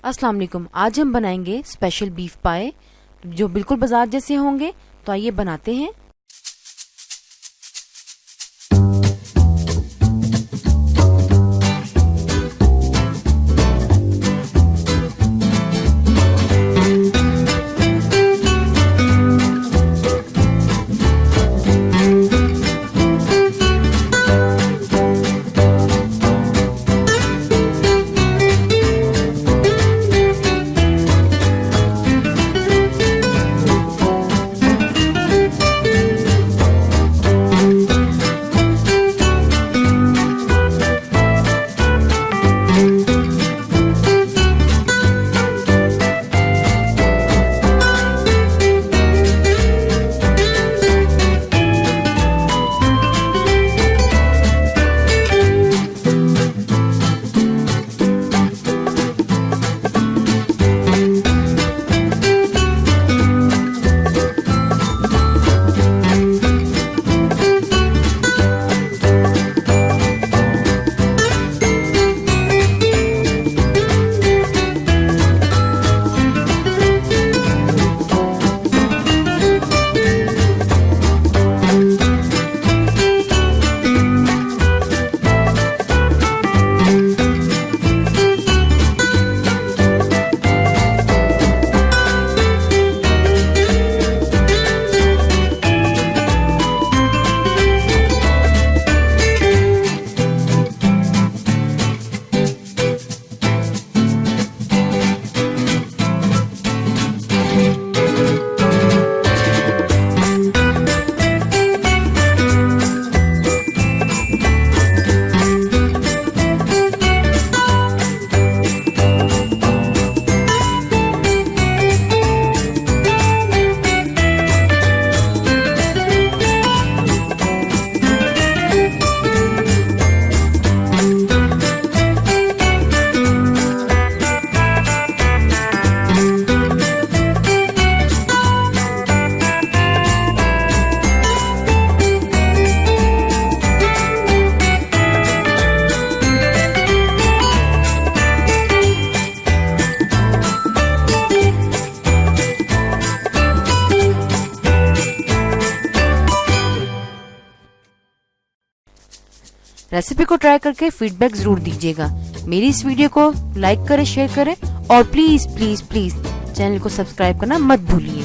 अस्सलाम वालेकुम। आज हम बनाएंगे स्पेशल बीफ पाए जो बिल्कुल बाजार जैसे होंगे। तो आइए बनाते हैं। रेसिपी को ट्राई करके फीडबैक जरूर दीजिएगा। मेरी इस वीडियो को लाइक करें, शेयर करें और प्लीज प्लीज प्लीज चैनल को सब्सक्राइब करना मत भूलिए।